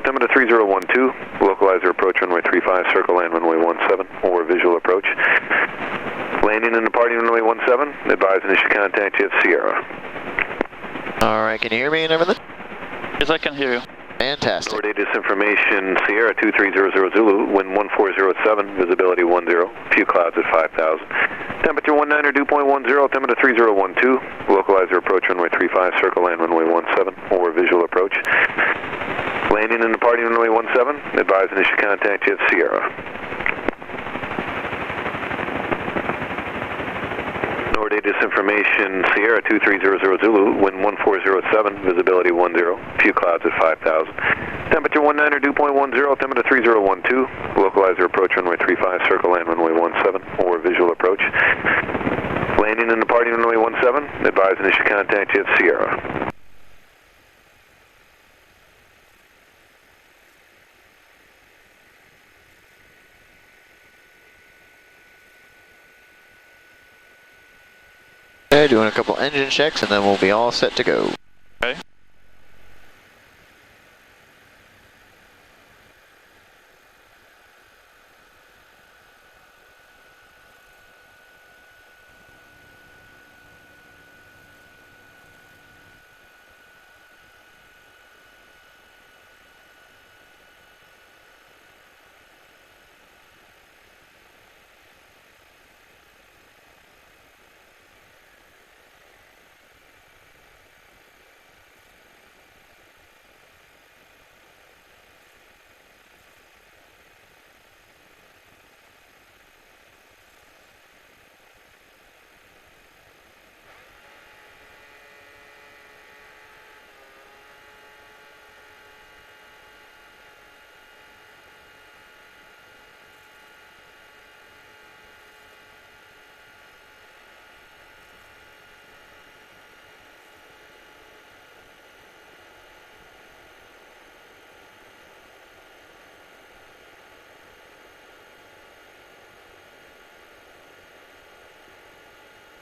altimeter 3012, localizer approach runway 35, circle land runway 17, or visual approach. Landing and departing runway 17, advise initial contact at Sierra. Alright, can you hear me and everything? Yes, I can hear you. Fantastic. Door date disinformation, Sierra 2300 Zulu, wind 1407, visibility 10, few clouds at 5,000. Temperature 19 or dew point 10, altimeter 3012, localizer approach runway 35, circle land runway 17, or visual approach. Landing and departing runway 17, advise initial contact at Sierra. Door date disinformation, Sierra 2300 Zulu, wind 1407, visibility 10, few clouds at 5,000. Temperature 19 or dew point 10, altimeter 3012, localizer approach runway 35, circle land runway 17, or visual approach. Landing and departing runway 17, advise initial contact at Sierra. Okay, doing a couple engine checks and then we'll be all set to go. Okay.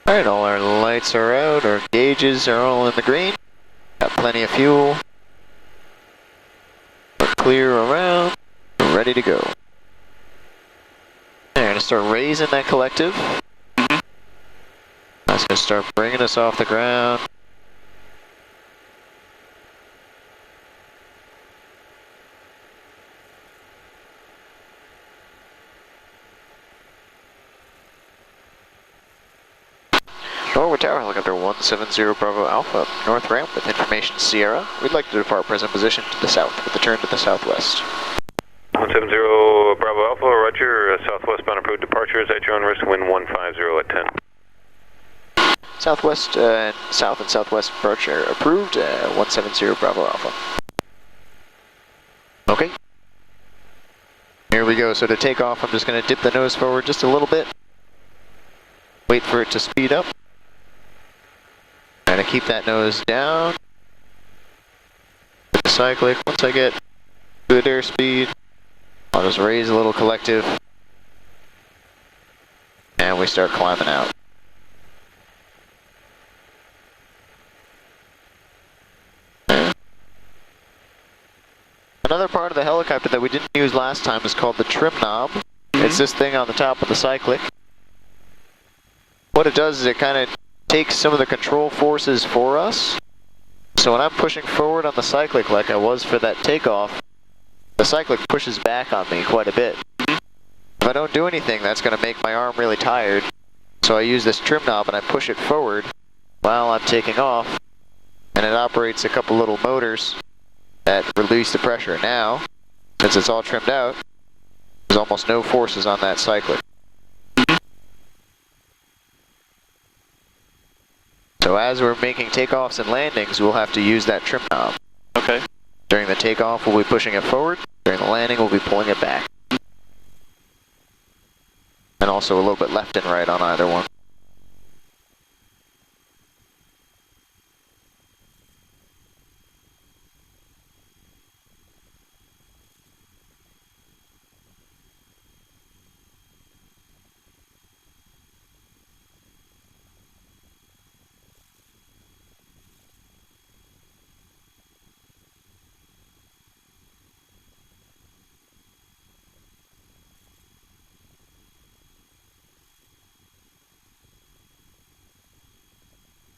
Alright, all our lights are out, our gauges are all in the green. Got plenty of fuel. We're clear around, we're ready to go. They're going to start raising that collective. That's going to start bringing us off the ground. Norwood Tower, helicopter 170 Bravo Alpha, north ramp with information Sierra. We'd like to depart present position to the south with a turn to the southwest. 170 Bravo Alpha, roger, southwestbound approved departures at your own risk, wind 150 at 10. Southwest and south and southwest approach are approved, 170 Bravo Alpha. Okay. Here we go, so to take off I'm just going to dip the nose forward just a little bit. Wait for it to speed up. Trying to keep that nose down. The cyclic, once I get good airspeed, I'll just raise a little collective. And we start climbing out. Another part of the helicopter that we didn't use last time is called the trim knob. It's this thing on the top of the cyclic. What it does is it kind of takes some of the control forces for us. So when I'm pushing forward on the cyclic like I was for that takeoff, the cyclic pushes back on me quite a bit. If I don't do anything, that's going to make my arm really tired. So I use this trim knob and I push it forward while I'm taking off, and it operates a couple little motors that release the pressure. Now, since it's all trimmed out, there's almost no forces on that cyclic. So as we're making takeoffs and landings, we'll have to use that trim knob. Okay. During the takeoff, we'll be pushing it forward. During the landing, we'll be pulling it back. And also a little bit left and right on either one.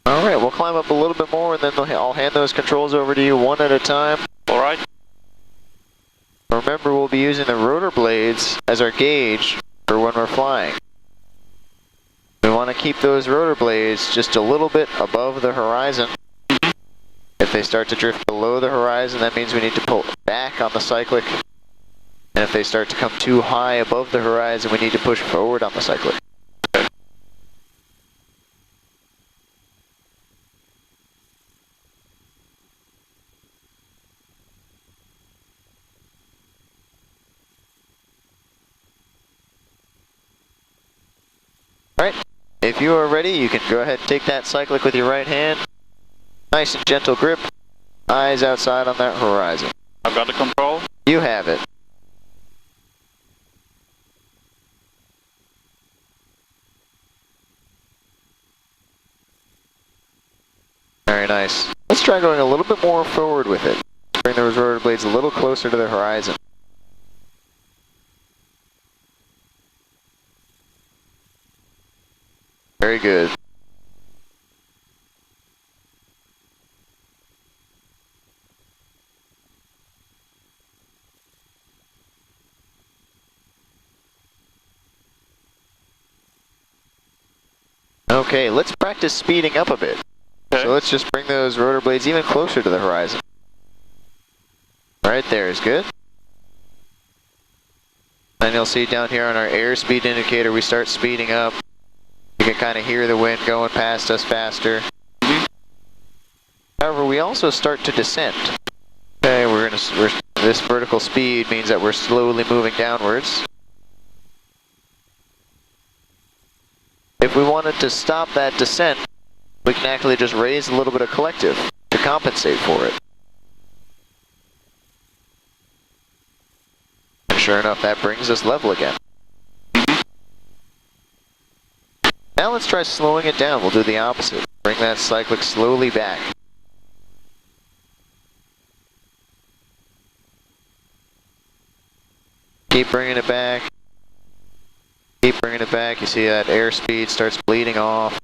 Alright, we'll climb up a little bit more and then I'll hand those controls over to you one at a time. Alright. Remember, we'll be using the rotor blades as our gauge for when we're flying. We want to keep those rotor blades just a little bit above the horizon. If they start to drift below the horizon, that means we need to pull back on the cyclic. And if they start to come too high above the horizon, we need to push forward on the cyclic. Alright, if you are ready, you can go ahead and take that cyclic with your right hand. Nice and gentle grip, eyes outside on that horizon. I've got the control. You have it. Very nice. Let's try going a little bit more forward with it. Bring those rotor blades a little closer to the horizon. Very good. Okay, let's practice speeding up a bit. Okay. So let's just bring those rotor blades even closer to the horizon. Right there is good. And you'll see down here on our airspeed indicator, we start speeding up. You can kind of hear the wind going past us faster. However, we also start to descend. Okay, this vertical speed means that we're slowly moving downwards. If we wanted to stop that descent, we can actually just raise a little bit of collective to compensate for it. And sure enough, that brings us level again. Now let's try slowing it down. We'll do the opposite. Bring that cyclic slowly back. Keep bringing it back. Keep bringing it back. You see that airspeed starts bleeding off.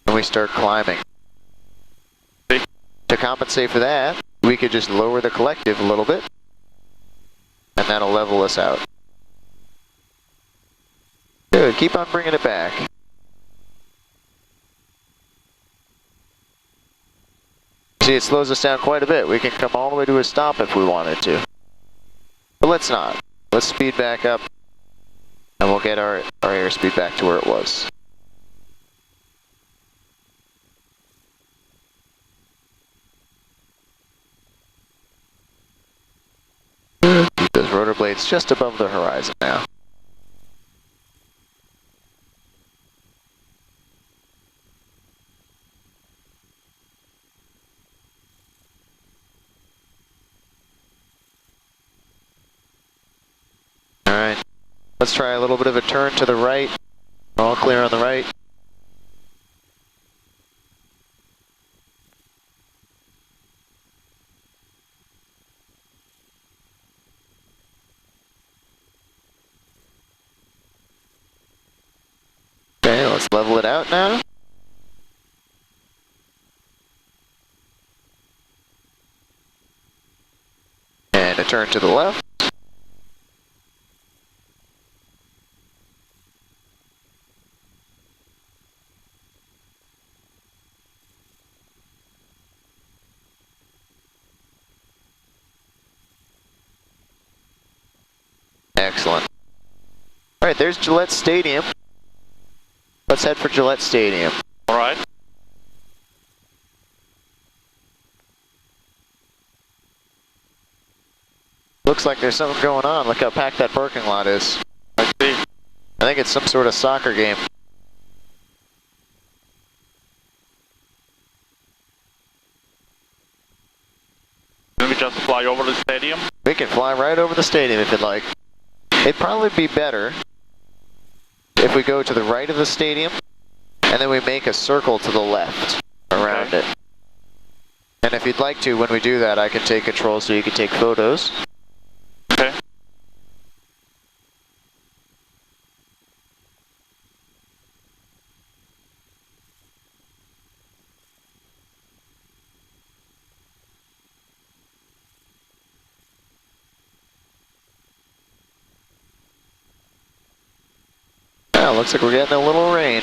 And we start climbing. To compensate for that, we could just lower the collective a little bit. And that'll level us out. Good, keep on bringing it back. See, it slows us down quite a bit. We can come all the way to a stop if we wanted to. But let's not. Let's speed back up, and we'll get our airspeed back to where it was. Keep those rotor blades just above the horizon now. Alright, let's try a little bit of a turn to the right. All clear on the right. Okay, let's level it out now. And a turn to the left. Excellent. Alright, there's Gillette Stadium. Let's head for Gillette Stadium. Alright. Looks like there's something going on. Look how packed that parking lot is. I see. I think it's some sort of soccer game. Can we just fly over the stadium? We can fly right over the stadium if you'd like. It'd probably be better if we go to the right of the stadium and then we make a circle to the left around it. And if you'd like to, when we do that, I can take control so you can take photos. Okay. Well, looks like we're getting a little rain.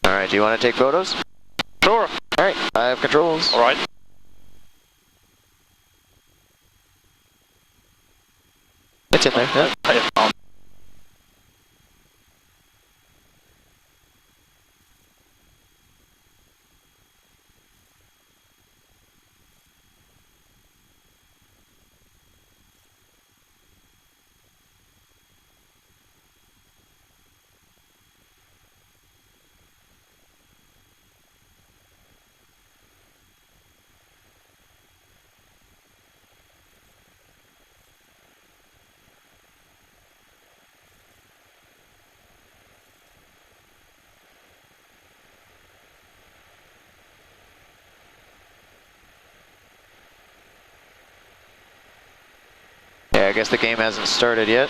Alright, do you want to take photos? Sure. Alright, I have controls. All right. It's in there, yeah. I have found. Yeah, I guess the game hasn't started yet.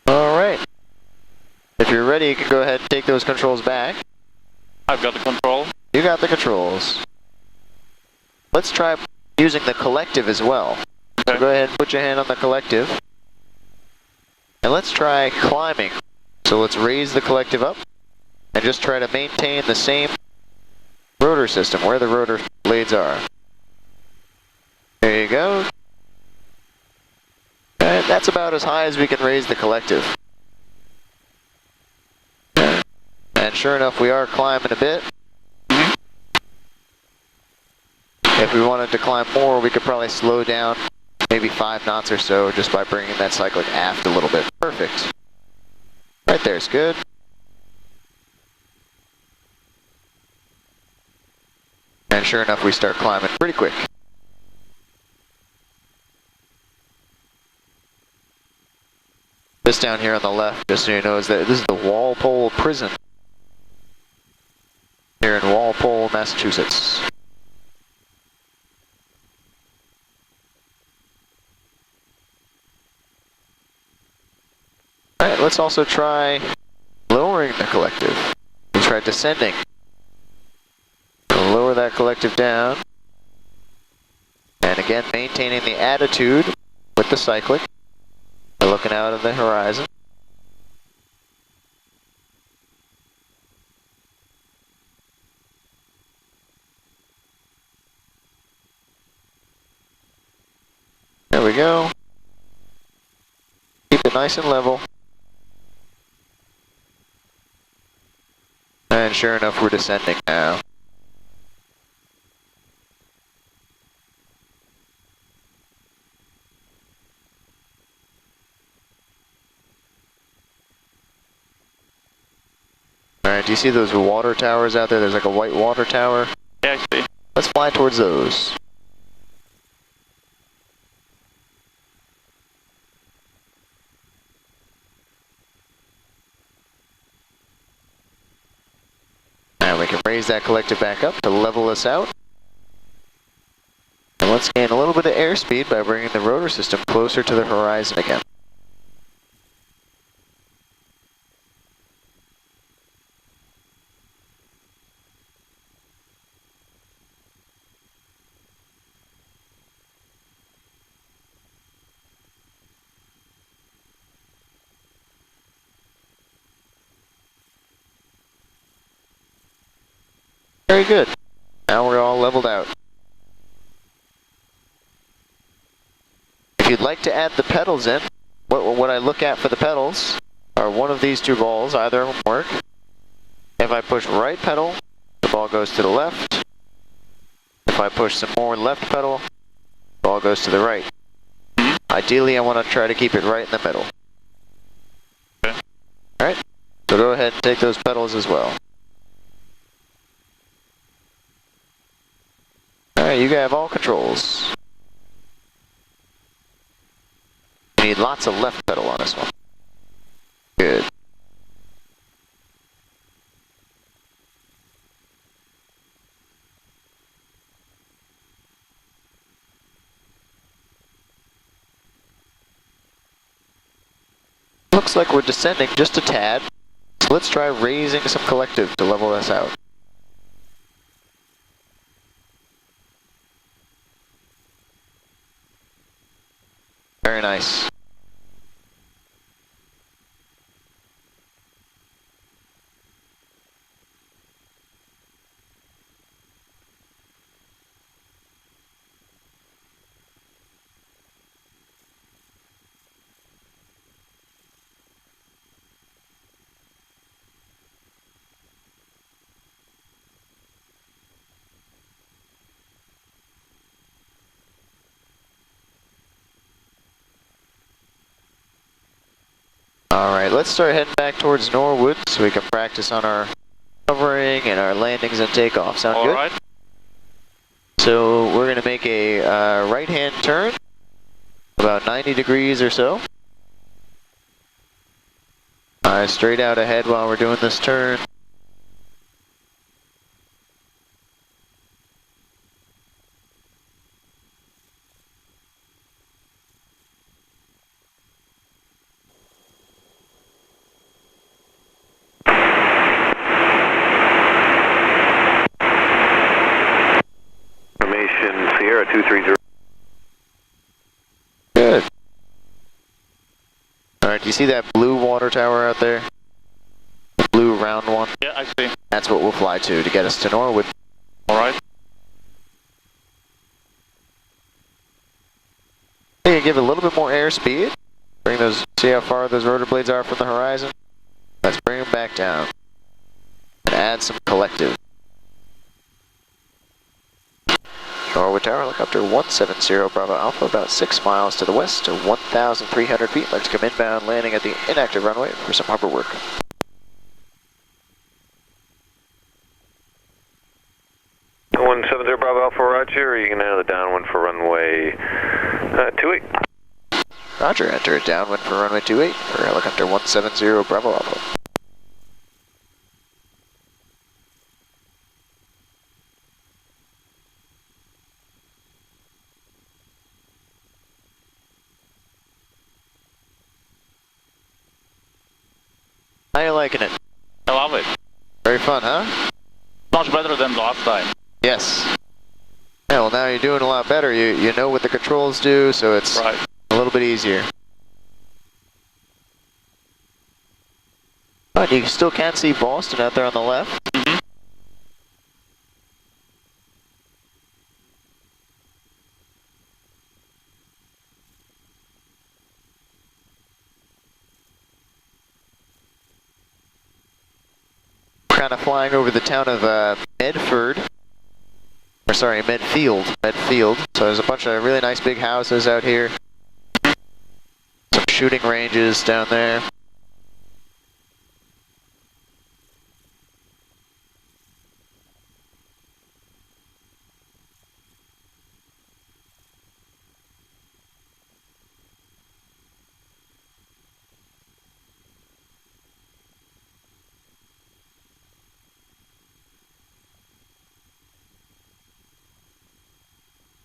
Alright. If you're ready, you can go ahead and take those controls back. I've got the control. You got the controls. Let's try using the collective as well. So Okay. go ahead and put your hand on the collective. And let's try climbing. So let's raise the collective up and just try to maintain the same rotor system where the rotor blades are. There you go. And that's about as high as we can raise the collective. And sure enough, we are climbing a bit. If we wanted to climb more, we could probably slow down maybe 5 knots or so just by bringing that cyclic aft a little bit. Perfect. Right there's good. And sure enough, we start climbing pretty quick. This down here on the left, just so you know, is that this is the Walpole Prison here in Walpole, Massachusetts. Alright, let's also try lowering the collective. We'll try descending. We'll lower that collective down. And again, maintaining the attitude with the cyclic. We're looking out at the horizon. There we go. Keep it nice and level. And sure enough, we're descending now. Alright, do you see those water towers out there? There's like a white water tower. Yeah, I see. Let's fly towards those. And we can raise that collective back up to level us out. And let's gain a little bit of airspeed by bringing the rotor system closer to the horizon again. Very good. Now we're all leveled out. If you'd like to add the pedals in, what I look at for the pedals are one of these two balls, either of them work. If I push right pedal, the ball goes to the left. If I push some more left pedal, the ball goes to the right. Ideally, I want to try to keep it right in the middle. Okay. Alright, so go ahead and take those pedals as well. Alright, you have all controls. You need lots of left pedal on this one. Good. Looks like we're descending just a tad, so let's try raising some collective to level us out. Very nice. Alright, let's start heading back towards Norwood so we can practice on our hovering and our landings and takeoff. Sound good? Alright. So we're going to make a right-hand turn, about 90 degrees or so. Alright, straight out ahead while we're doing this turn. Sierra 230. Good. Alright, do you see that blue water tower out there? The blue round one? Yeah, I see. That's what we'll fly to get us to Norwood. Alright. You can give it a little bit more airspeed. Bring those, see how far those rotor blades are from the horizon? Let's bring them back down. And add some collective. Norwood Tower, helicopter 170 Bravo Alpha, about 6 miles to the west to 1,300 feet. Let's come inbound, landing at the inactive runway for some harbor work. One 70 Bravo Alpha, roger. Are you going to enter the downwind for runway 28? Roger, enter downwind for runway 28 for helicopter 170 Bravo Alpha. How you liking it? I love it. Very fun, huh? Much better than last time. Yes. Yeah, well now you're doing a lot better. You know what the controls do, so it's Right. a little bit easier. But you still can see Boston out there on the left. Mm-hmm. Kind of flying over the town of Medford. Or sorry, Medfield. Medfield. So there's a bunch of really nice big houses out here. Some shooting ranges down there.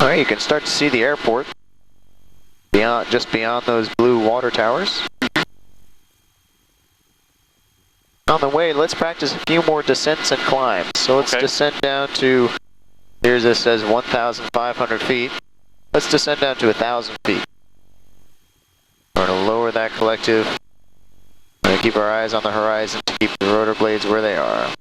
Alright, you can start to see the airport beyond, just beyond those blue water towers. On the way, let's practice a few more descents and climbs. So let's descend down to, here's this says 1,500 feet. Let's descend down to 1,000 feet. We're going to lower that collective. We're going to keep our eyes on the horizon to keep the rotor blades where they are.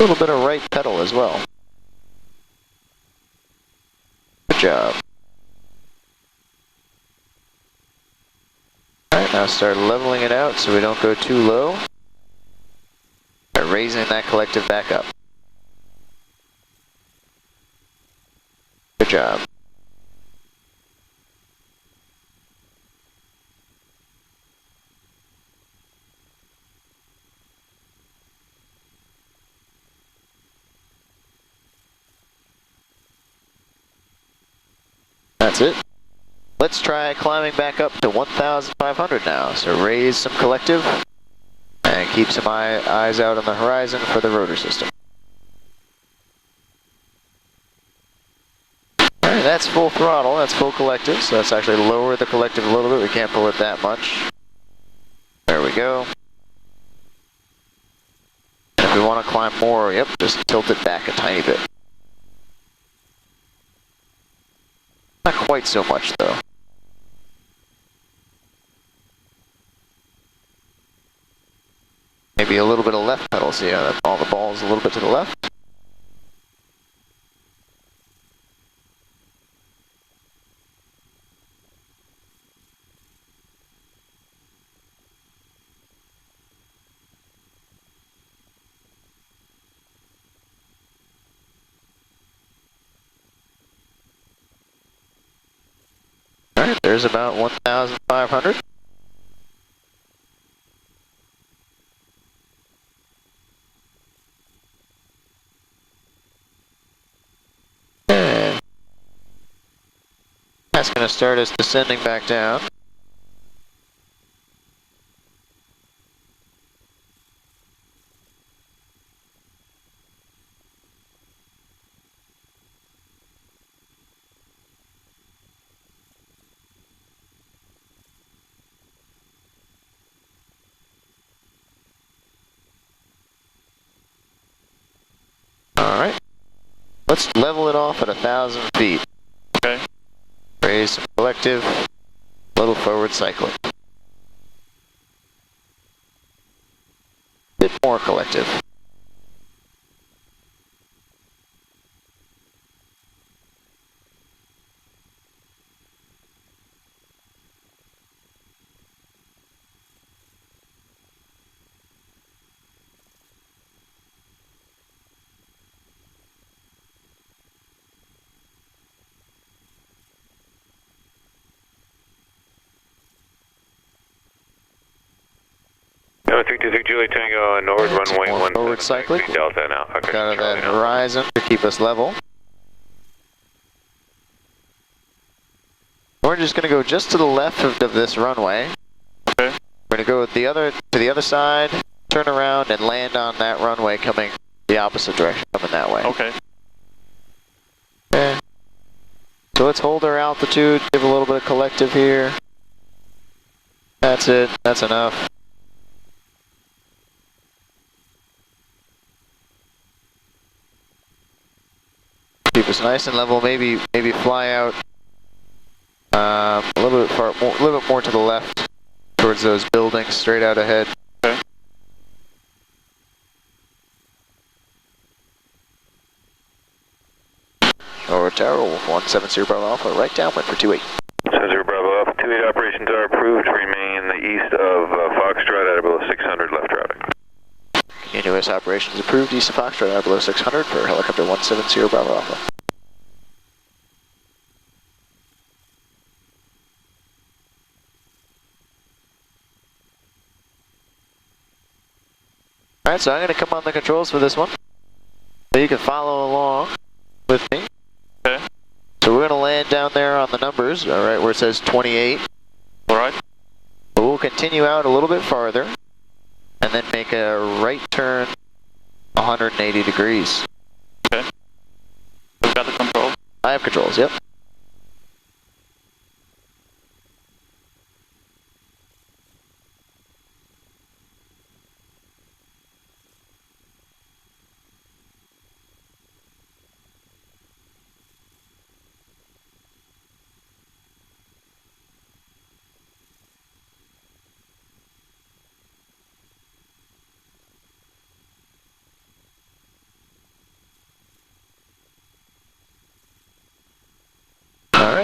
little bit of right pedal as well. Good job. Alright, now start leveling it out so we don't go too low. By raising that collective back up. Good job. That's it. Let's try climbing back up to 1,500 now. So raise some collective and keep some eyes out on the horizon for the rotor system. Alright, that's full throttle, that's full collective, so let's actually lower the collective a little bit. We can't pull it that much. There we go. And if we want to climb more, yep, just tilt it back a tiny bit. Not quite so much though. Maybe a little bit of left pedal, see how all the ball's a little bit to the left. Alright, there's about 1,500. That's going to start us descending back down. Alright, let's level it off at 1,000 feet. Okay. Raise some collective, little forward cycling. Bit more collective. No, 326 Julie Tango, Norwood runway 1. Forward cycling. Delta now. Okay. Kind of that horizon to keep us level. We're just going to go just to the left of this runway. Okay. We're going to go to the other side, turn around, and land on that runway coming the opposite direction, coming that way. Okay. Okay. So let's hold our altitude, give a little bit of collective here. That's it. That's enough. Keep us nice and level. Maybe fly out a little bit more to the left, towards those buildings, straight out ahead. Okay. Over Tower 170 Bravo Alpha, right downwind for 28. 70 Bravo Alpha, 28 operations are approved to remain east of Foxtrot at below 600 left routing. Continuous operations approved east of Foxtrot at below 600 for helicopter 170 Bravo Alpha. Alright, so I'm going to come on the controls for this one, so you can follow along with me. Okay. So we're going to land down there on the numbers, alright, where it says 28. Alright. But we'll continue out a little bit farther, and then make a right turn 180 degrees. Okay. We've got the control. I have controls, yep.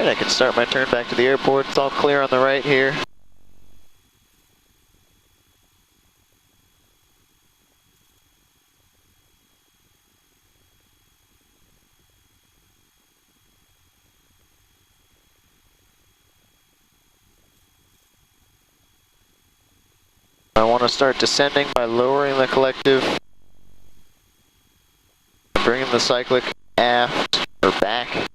Alright, I can start my turn back to the airport. It's all clear on the right here. I want to start descending by lowering the collective, bringing the cyclic aft or back.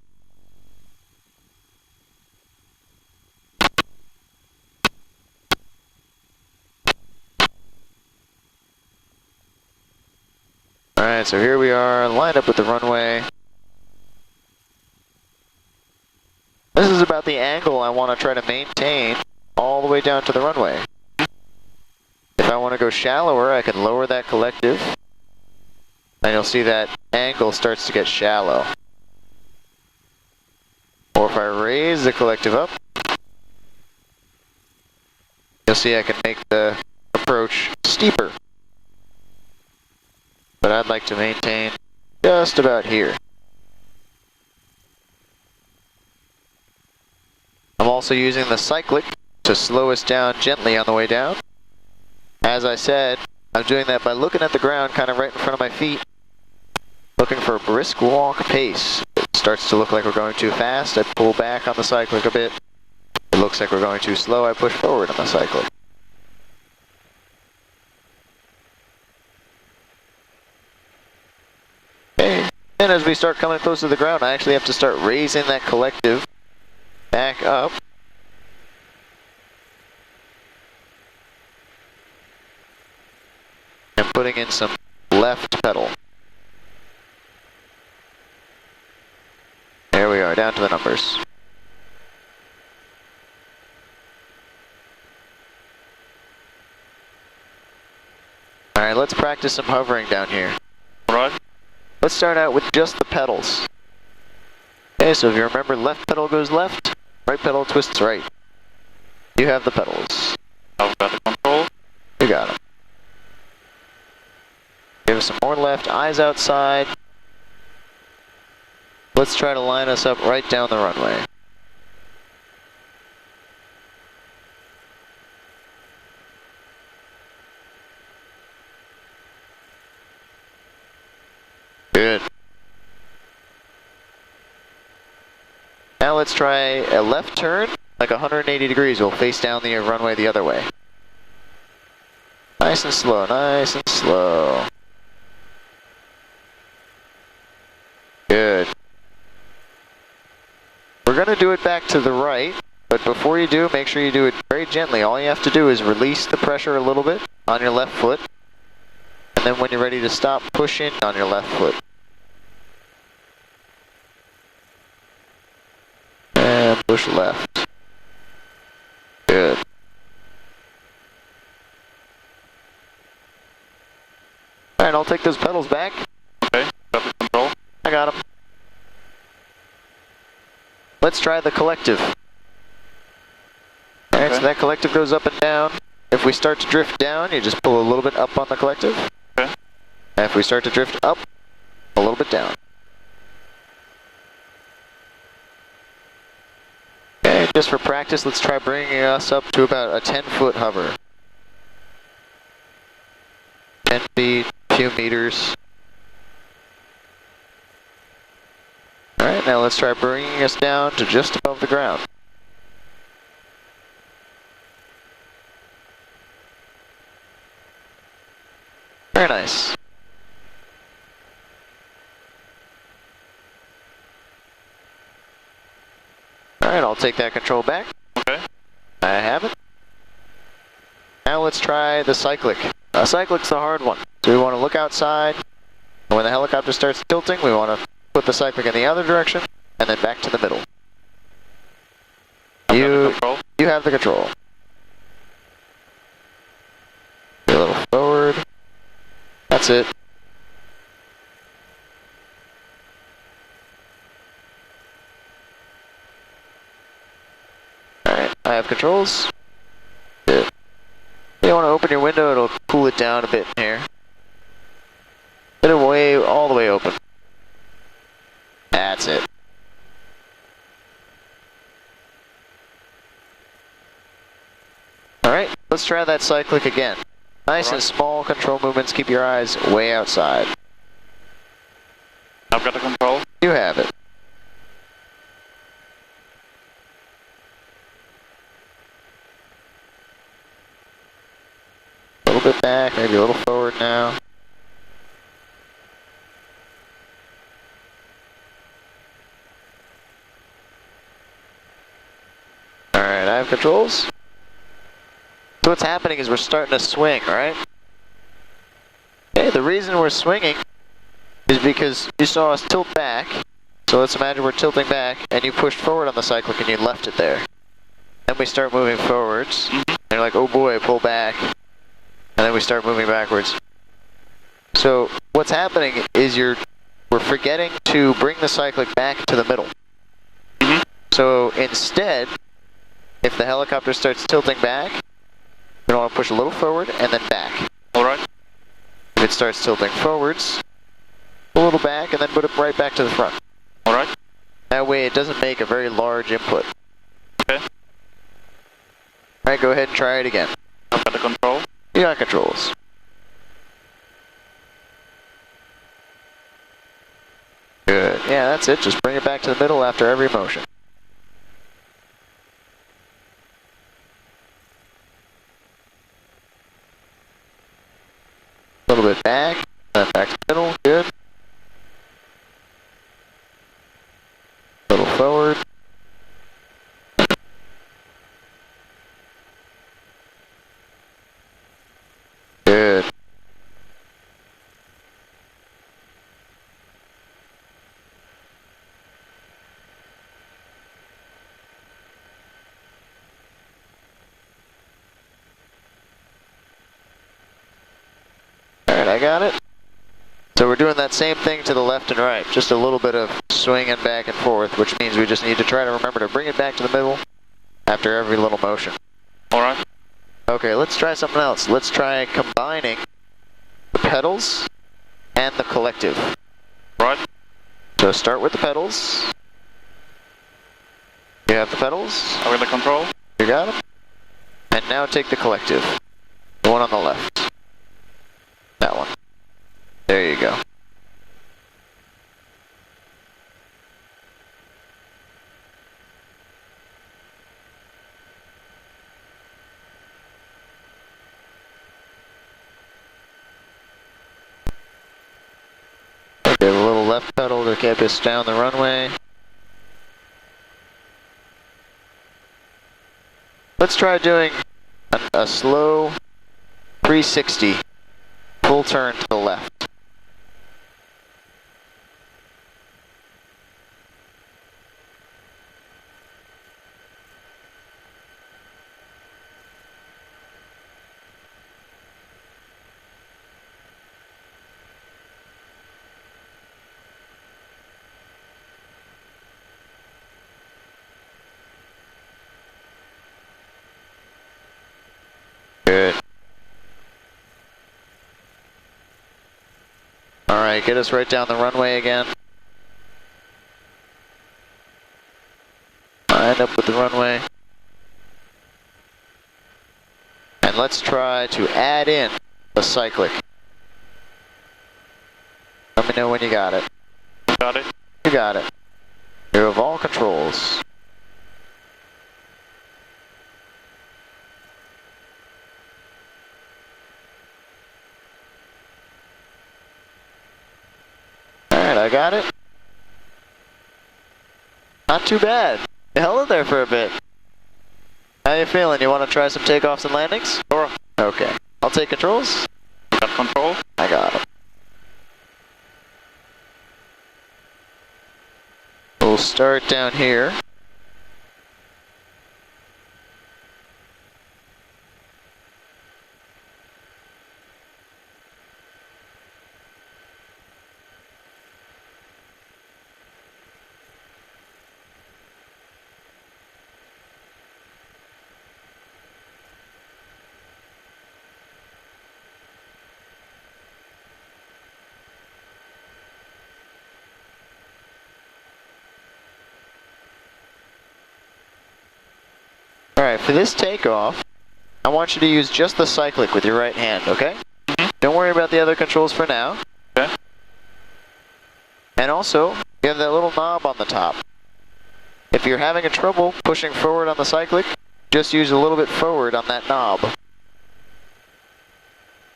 Alright, so here we are, lined up with the runway. This is about the angle I want to try to maintain all the way down to the runway. If I want to go shallower, I can lower that collective, and you'll see that angle starts to get shallow. Or if I raise the collective up, you'll see I can make the approach steeper. But I'd like to maintain just about here. I'm also using the cyclic to slow us down gently on the way down. As I said, I'm doing that by looking at the ground kind of right in front of my feet, looking for a brisk walk pace. It starts to look like we're going too fast, I pull back on the cyclic a bit. It looks like we're going too slow, I push forward on the cyclic. Okay, and as we start coming close to the ground, I actually have to start raising that collective back up. And putting in some left pedal. There we are, down to the numbers. Alright, let's practice some hovering down here. Alright. Let's start out with just the pedals. Okay, so if you remember, left pedal goes left, right pedal twists right. You have the pedals. I've got the control. You got them. Give us some more left, eyes outside. Let's try to line us up right down the runway. Good. Now let's try a left turn, like 180 degrees. We'll face down the runway the other way. Nice and slow, nice and slow. Good. We're going to do it back to the right, but before you do, make sure you do it very gently. All you have to do is release the pressure a little bit on your left foot, and then when you're ready to stop, push in on your left foot. And push left. Good. Alright, I'll take those pedals back. Okay, got the control. I got them. Let's try the collective. Alright, so that collective goes up and down. If we start to drift down, you just pull a little bit up on the collective. Okay. And if we start to drift up, a little bit down. Okay, just for practice, let's try bringing us up to about a 10-foot hover. 10 feet, a few meters. Alright, now let's try bringing us down to just above the ground. Very nice. Alright, I'll take that control back. Okay. I have it. Now let's try the cyclic. Cyclic's the hard one. So we want to look outside, and when the helicopter starts tilting, we want to put the cyclic in the other direction, and then back to the middle. You have the control. A little forward. That's it. Alright, I have controls. Good. You want to open your window, it'll cool it down a bit in here. Get it way, all the way open. That's it. let's try that cyclic again. Nice and small control movements, keep your eyes way outside. I've got the control. You have it. A little bit back, maybe a little forward now. Alright, I have controls. So what's happening is we're starting to swing, right? Okay, the reason we're swinging is because you saw us tilt back. So let's imagine we're tilting back and you pushed forward on the cyclic and you left it there. Then we start moving forwards. And you're like, oh boy, pull back. And then we start moving backwards. So what's happening is we're forgetting to bring the cyclic back to the middle. So instead, if the helicopter starts tilting back, we want to push a little forward and then back. Alright. If it starts tilting forwards, a little back and then put it right back to the front. Alright. That way it doesn't make a very large input. Okay. Alright, go ahead and try it again. I've got the control. You got controls. Good. Yeah, that's it. Just bring it back to the middle after every motion. A little bit back, then back to the middle. Good. A little forward. Good. Alright, I got it. So we're doing that same thing to the left and right, just a little bit of swinging back and forth, which means we just need to try to remember to bring it back to the middle after every little motion. Alright. Okay, let's try something else. Let's try combining the pedals and the collective. Right. So start with the pedals. You have the pedals. I've got the control. You got them. And now take the collective. The one on the left. That one. There you go. Okay, a little left pedal to get us down the runway. Let's try doing a slow 360 full turn to the left. Good. Alright, get us right down the runway again. Line up with the runway. And let's try to add in the cyclic. Let me know when you got it. Got it. You got it. You have all controls. Alright, I got it. Not too bad. You held it there for a bit. How you feeling? You want to try some takeoffs and landings? Sure. Okay. I'll take controls. Got control. I got it. We'll start down here. Alright, for this takeoff, I want you to use just the cyclic with your right hand, okay? Don't worry about the other controls for now. Okay. And also, you have that little knob on the top. If you're having a trouble pushing forward on the cyclic, just use a little bit forward on that knob.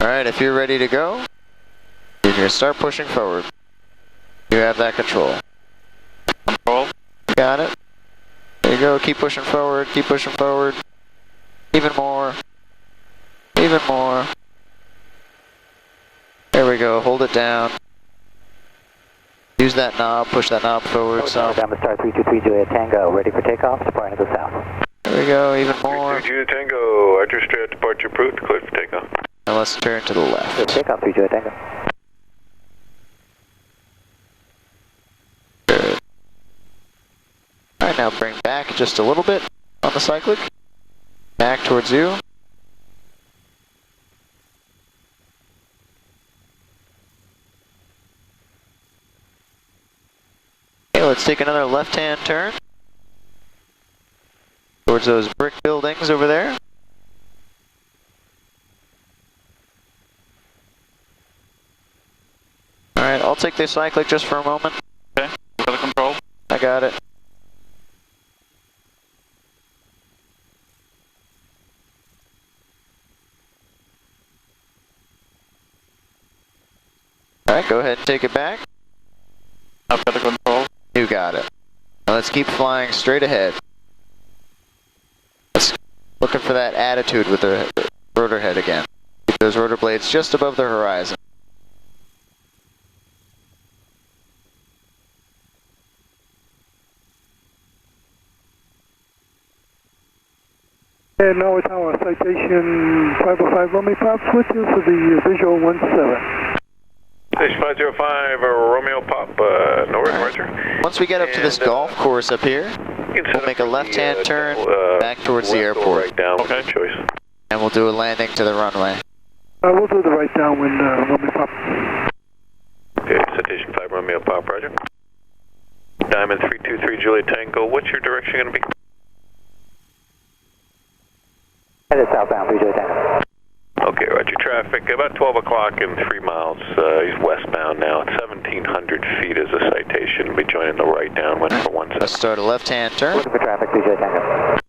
Alright, if you're ready to go, you can start pushing forward. You have that control. Control. Got it. There you go, keep pushing forward, keep pushing forward. Even more. Even more. There we go, hold it down. Use that knob, push that knob forward some. Down to star 323 Juliet Tango, ready for takeoff, departing to the south. There we go, even more. 3 Juliet Tango, Archer Strat departure approved, clear for takeoff. Now let's turn to the left. Takeoff 3 Juliet Tango. Good. Alright, now bring back just a little bit on the cyclic. Back towards you. Okay, let's take another left-hand turn towards those brick buildings over there. Alright, I'll take the cyclic just for a moment. Okay, got the control. I got it. Alright, go ahead and take it back. I've got the control. You got it. Now let's keep flying straight ahead. Let's looking for that attitude with the rotor head again. Keep those rotor blades just above the horizon. And now it's our citation 505 Romeo Pop, switch you for the visual 17. Station 505 Romeo Pop, north, Roger. Once we get up to this golf course up here, we'll make a left-hand turn back towards the airport. Right down, okay. Choice. And we'll do a landing to the runway. We'll do the right downwind Romeo Pop. Okay, citation 5 Romeo Pop, Roger. Diamond 323 Juliet Tango, what's your direction going to be? Headed southbound 3 Juliet Tango. Okay, Roger. Traffic about 12 o'clock and 3 miles. He's westbound now. It's 1,700 feet as a citation. We'll be joining the right downwind for 17. Let's start a left-hand turn. Looking for traffic 3 Juliet Tango.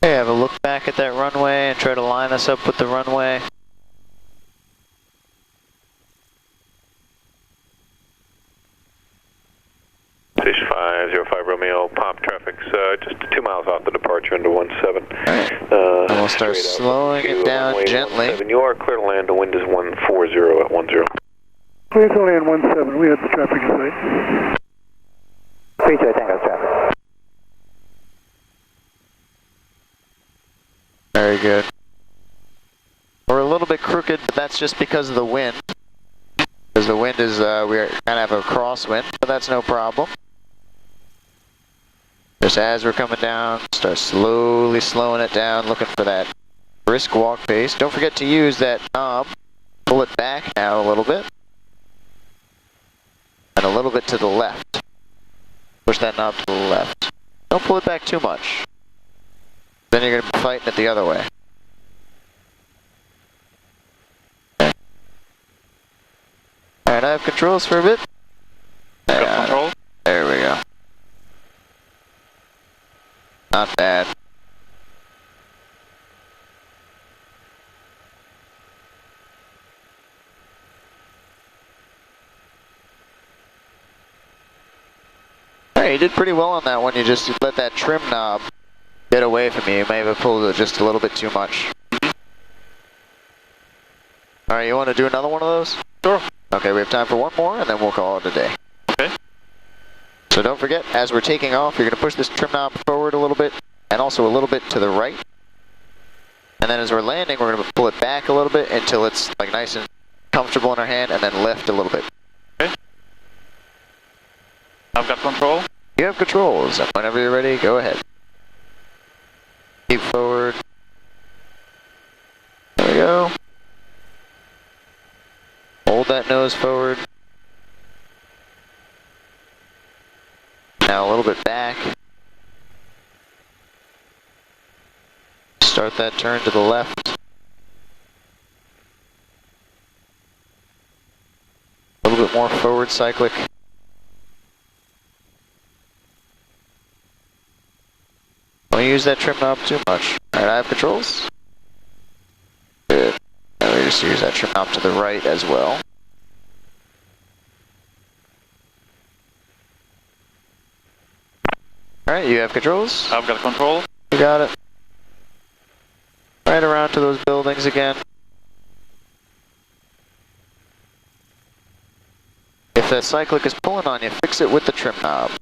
Okay, have a look back at that runway and try to line us up with the runway. Station 505 Romeo Pop, traffic's just 2 miles off the departure into 17. Right. And we'll start slowing it down gently. 17. You are clear to land, the wind is 140 at 10. Clear to land 17, we have the traffic in sight. 3 Juliet Tango traffic. Very good. We're a little bit crooked, but that's just because of the wind. Because the wind is, we kind of have a crosswind, but that's no problem. Just as we're coming down, start slowly slowing it down, looking for that brisk walk pace. Don't forget to use that knob. Pull it back now a little bit. And a little bit to the left. Push that knob to the left. Don't pull it back too much. Then you're going to be fighting it the other way. Okay. Alright, I have controls for a bit. Got control. There we go. Not bad. Alright, you did pretty well on that one. You just let that trim knob get away from you. You may have pulled it just a little bit too much. Alright, you want to do another one of those? Sure. Okay, we have time for one more and then we'll call it a day. Okay. So don't forget, as we're taking off, you're going to push this trim knob forward a little bit and also a little bit to the right. And then as we're landing, we're going to pull it back a little bit until it's like nice and comfortable in our hand and then lift a little bit. Okay. I've got control. You have controls, and whenever you're ready, go ahead. Keep forward. There we go. Hold Hold that nose forward. Now a little bit back. Start that turn to the left. A little bit more forward cyclic. Don't use that trim knob too much. Alright, I have controls. Good. Now we just use that trim knob to the right as well. Alright, you have controls? I've got control. You got it. Right around to those buildings again. If that cyclic is pulling on you, fix it with the trim knob.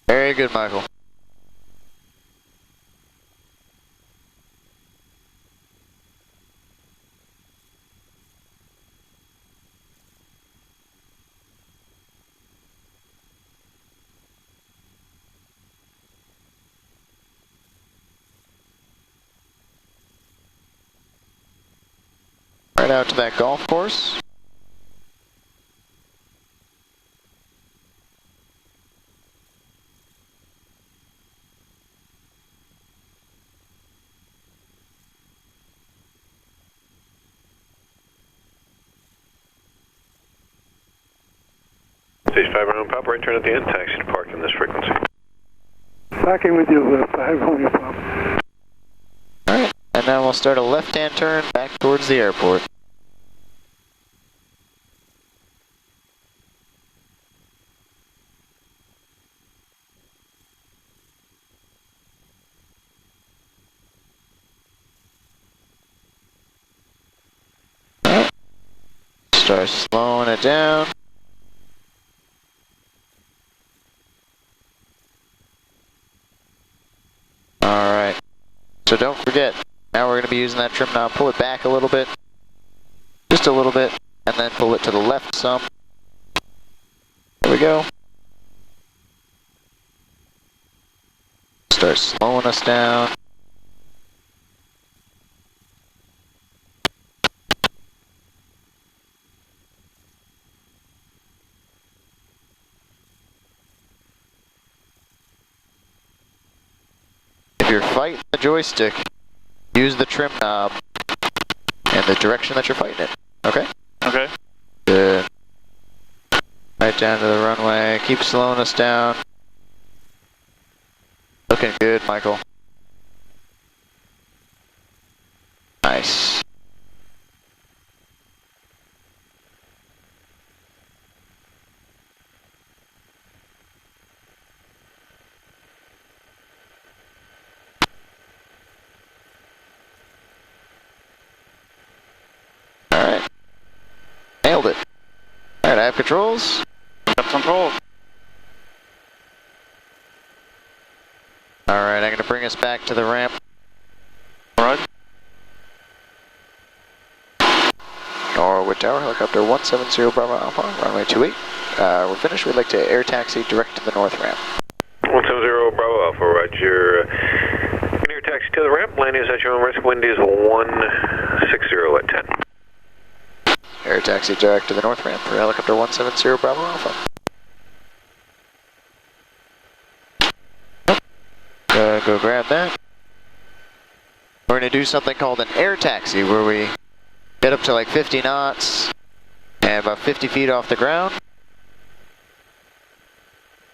Very good, Michael. Right out to that golf course. Stage 5 Romeo Pop, right turn at the end, taxi to park in this frequency. Parking with you, 5 Romeo Pop. Alright, and now we'll start a left-hand turn back towards the airport. Alright, start slowing it down. Alright, so don't forget, now we're going to be using that trim knob. Pull it back a little bit, just a little bit, and then pull it to the left some. There we go. Start slowing us down. If you're fighting the joystick, use the trim knob in the direction that you're fighting it. Okay? Okay. Good. Right down to the runway. Keep slowing us down. Looking good, Michael. Nice. Alright. Nailed it. Alright, I have controls. Got control. Alright, I'm going to bring us back to the ramp. Alright. Norwood Tower, helicopter 170 Bravo Alpha, runway 28. We're finished. We'd like to air taxi direct to the north ramp. 170 Bravo Alpha, roger. You can air taxi to the ramp, landing is at your own risk, wind is 160 at 10. Air taxi direct to the north ramp for helicopter 170 Bravo Alpha. Go grab that. We're going to do something called an air taxi where we get up to like 50 knots and about 50 feet off the ground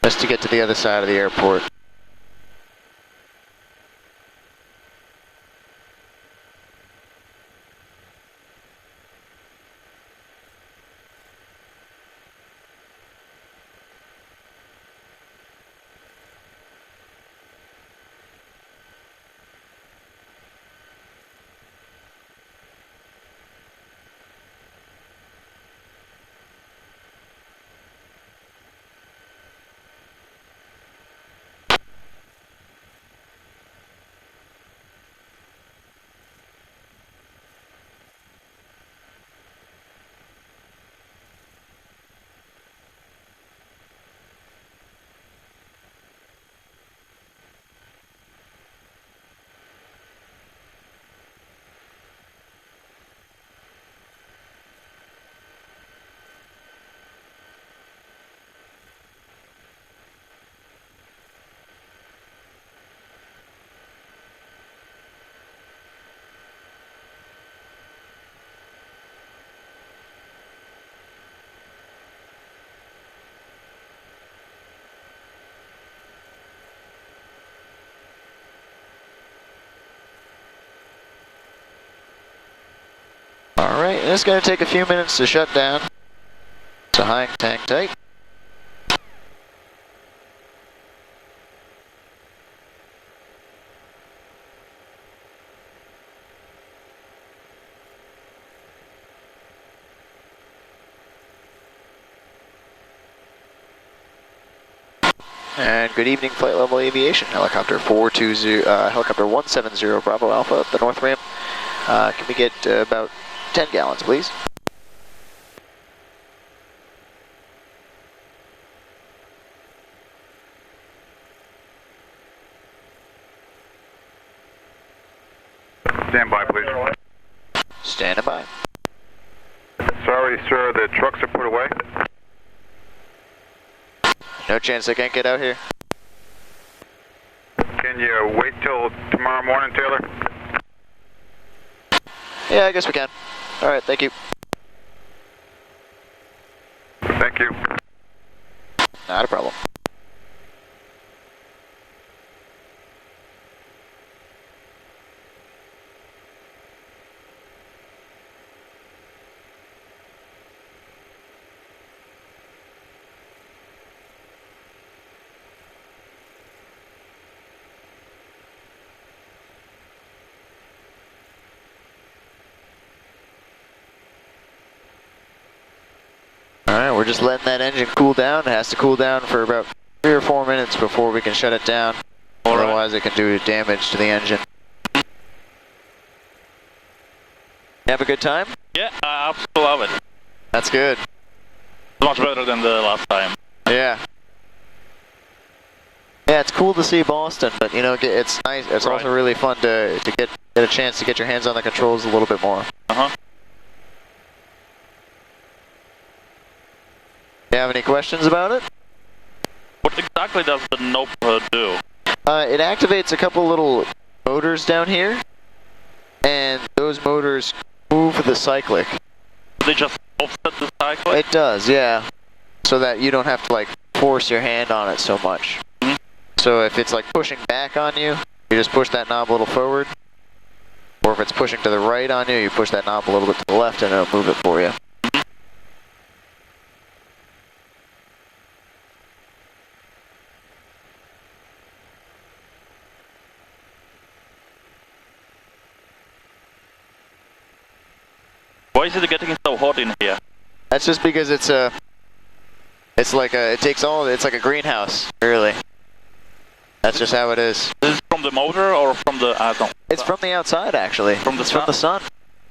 just to get to the other side of the airport. Alright, and it's going to take a few minutes to shut down. So hang tank tight. And good evening, flight level aviation. Helicopter 420, helicopter 170 Bravo Alpha, the north ramp. Can we get about 10 gallons, please? Stand by, please. Standing by. Sorry, sir, the trucks are put away. No chance they can't get out here? Can you wait till tomorrow morning, Taylor? Yeah, I guess we can. Alright, thank you. Thank you. Not a problem. Alright, we're just letting that engine cool down. It has to cool down for about 3 or 4 minutes before we can shut it down. Otherwise it can do damage to the engine. You have a good time? Yeah, I absolutely love it. That's good. Much better than the last time. Yeah. Yeah, it's cool to see Boston, but you know, it's nice. It's also really fun to get a chance to get your hands on the controls a little bit more. Uh-huh. You have any questions about it? What exactly does the nope do? It activates a couple little motors down here, and those motors move the cyclic. They just offset the cycle? It does, yeah. So that you don't have to like force your hand on it so much. Mm-hmm. So if it's like pushing back on you, you just push that knob a little forward. Or if it's pushing to the right on you, you push that knob a little bit to the left and it'll move it for you. Why is it getting so hot in here? That's just because it's like a greenhouse, really. That's just how it is. Is it from the motor or from the no. It's from the outside, actually. From the It's sun? from the sun.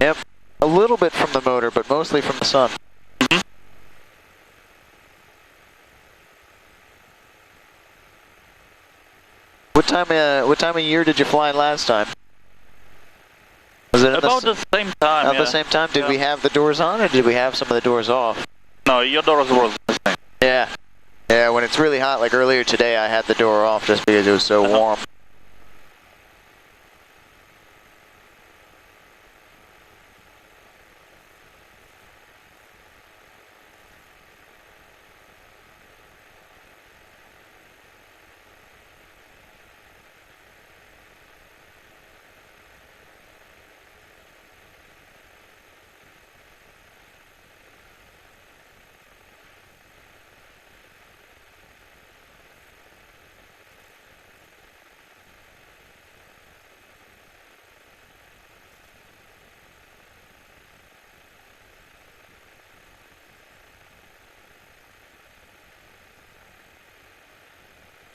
Yep. A little bit from the motor, but mostly from the sun. Mm-hmm. What time of year did you fly last time? Was it About the same time, At the same time? Did we have the doors on, or did we have some of the doors off? No, your doors were the same. Yeah. Yeah, when it's really hot, like earlier today, I had the door off just because it was so warm.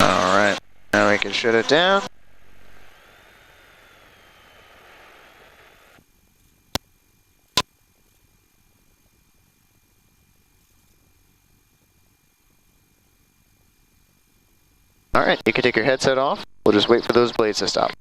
Alright, now we can shut it down. Alright, you can take your headset off. We'll just wait for those blades to stop.